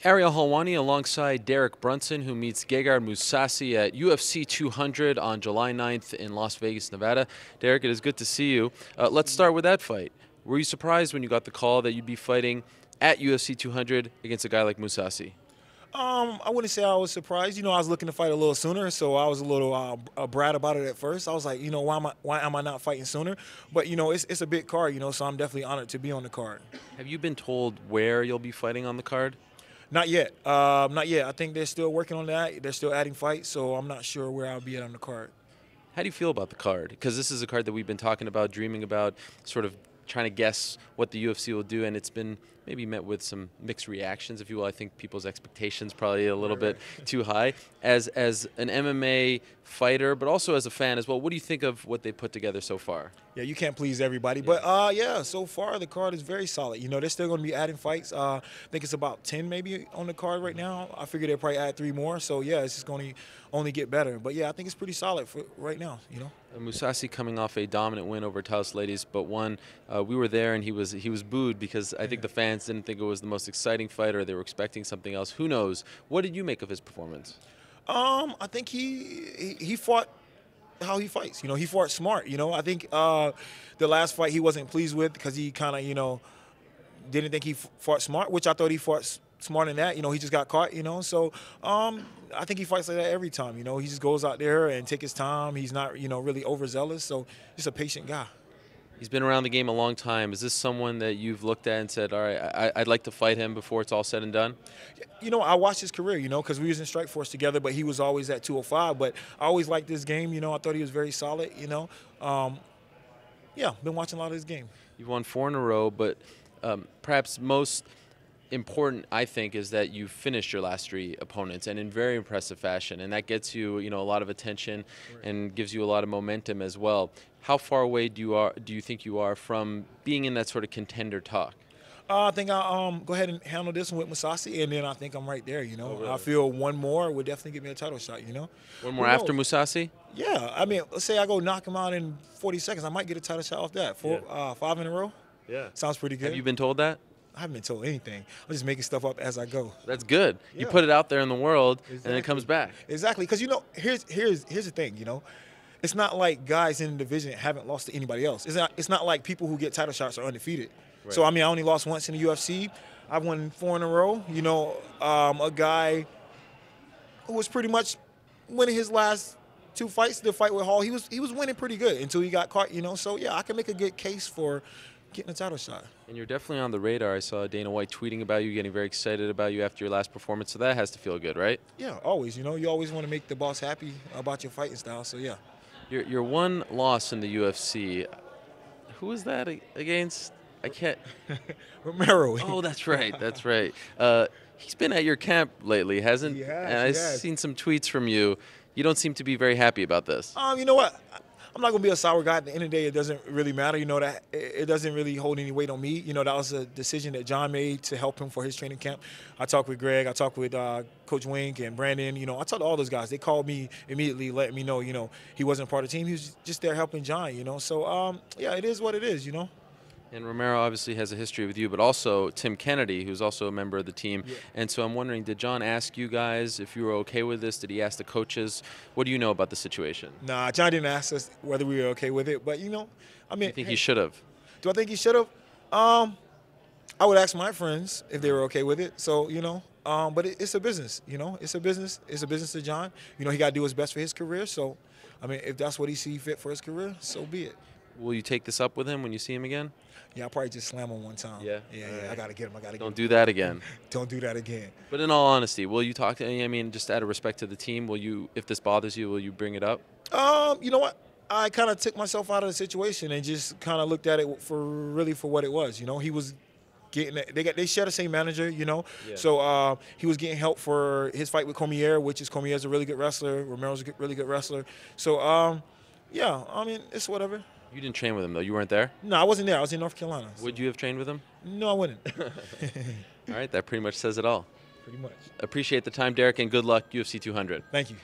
Ariel Helwani alongside Derek Brunson, who meets Gegard Mousasi at UFC 200 on July 9th in Las Vegas, Nevada. Derek, it is good to see you. Let's start with that fight. Were you surprised when you got the call that you'd be fighting at UFC 200 against a guy like Mousasi? I wouldn't say I was surprised. I was looking to fight a little sooner, so I was a little brat about it at first. I was like, why am I not fighting sooner? But it's a big card, so I'm definitely honored to be on the card. Have you been told where you'll be fighting on the card? Not yet. Not yet. I think they're still working on that. They're still adding fights, so I'm not sure where I'll be at on the card. How do you feel about the card? Because this is a card that we've been talking about, dreaming about, sort of trying to guess what the UFC will do, and it's been maybe met with some mixed reactions, if you will. I think people's expectations probably a little bit too high. As an MMA fighter, but also as a fan as well, what do you think of what they put together so far? Yeah, you can't please everybody, but yeah, so far the card is very solid. They're still going to be adding fights. I think it's about 10 maybe on the card right now. I figure they'll probably add 3 more, so yeah, it's just going to only get better. But yeah, I think it's pretty solid for right now. Mousasi coming off a dominant win over Taos Ladies, but one we were there and he was booed because I think the fans didn't think it was the most exciting fight, or they were expecting something else. Who knows? What did you make of his performance? I think he fought how he fights. He fought smart. I think the last fight he wasn't pleased with because he kind of didn't think he fought smart, which I thought he fought smart in that. He just got caught. So I think he fights like that every time. He just goes out there and take his time. He's not really overzealous. So just a patient guy. He's been around the game a long time. Is this someone that you've looked at and said, all right, I'd like to fight him before it's all said and done? I watched his career, because we was in Strikeforce together, but he was always at 205. But I always liked this game. I thought he was very solid, Yeah, been watching a lot of his game. You've won 4 in a row, but perhaps most important, I think, is that you finished your last 3 opponents and in very impressive fashion, and that gets you, a lot of attention and gives you a lot of momentum as well. How far away do you think you are from being in that sort of contender talk? I think I'll go ahead and handle this one with Mousasi, and then I think I'm right there. Oh, really? I feel one more would definitely give me a title shot. One more after Mousasi? Yeah, I mean, let's say I go knock him out in 40 seconds, I might get a title shot off that. 5 in a row. Yeah, sounds pretty good. Have you been told that? I haven't been told anything. I'm just making stuff up as I go. That's good. Yeah. You put it out there in the world, and then it comes back. Exactly, because here's the thing. It's not like guys in the division haven't lost to anybody else. It's not like people who get title shots are undefeated. Right. So I mean, I only lost once in the UFC. I've won 4 in a row. A guy who was pretty much winning his last 2 fights. The fight with Hall, he was winning pretty good until he got caught. So yeah, I can make a good case for getting a title shot. And you're definitely on the radar. I saw Dana White tweeting about you, getting very excited about you after your last performance. So that has to feel good, right? Yeah, always. You always want to make the boss happy about your fighting style. So yeah. Your one loss in the UFC. Who was that against? I can't. Romero. Oh, that's right. That's right. He's been at your camp lately, hasn't? He has. And I've seen some tweets from you. You don't seem to be very happy about this. You know what? I'm not gonna be a sour guy. At the end of the day, it doesn't really matter. That it doesn't really hold any weight on me. That was a decision that Jon made to help him for his training camp. I talked with Greg. I talked with Coach Wink and Brandon. I talked to all those guys. They called me immediately, letting me know. He wasn't part of the team. He was just there helping Jon. So yeah, it is what it is. And Romero obviously has a history with you, but also Tim Kennedy, who's also a member of the team. Yeah. And so I'm wondering, did Jon ask you guys if you were okay with this? Did he ask the coaches? What do you know about the situation? Nah, Jon didn't ask us whether we were okay with it. But, I mean. You think he should have? Do I think he should have? I would ask my friends if they were okay with it. So, but it's a business, It's a business. It's a business to Jon. He got to do his best for his career. So, I mean, if that's what he sees fit for his career, so be it. Will you take this up with him when you see him again? Yeah, I'll probably just slam him one time. Yeah? Yeah, right. I got to get him. Don't do that again. Don't do that again. But in all honesty, will you talk to him? I mean, just out of respect to the team, will you, if this bothers you, will you bring it up? You know what? I kind of took myself out of the situation and just kind of looked at it for what it was. He was getting they share the same manager, Yeah. So he was getting help for his fight with Cormier, which is Cormier's a really good wrestler. Romero's a really good wrestler. So yeah, I mean, it's whatever. You didn't train with him, though. You weren't there? No, I wasn't there. I was in North Carolina. So. Would you have trained with him? No, I wouldn't. All right, that pretty much says it all. Pretty much. Appreciate the time, Derek, and good luck, UFC 200. Thank you.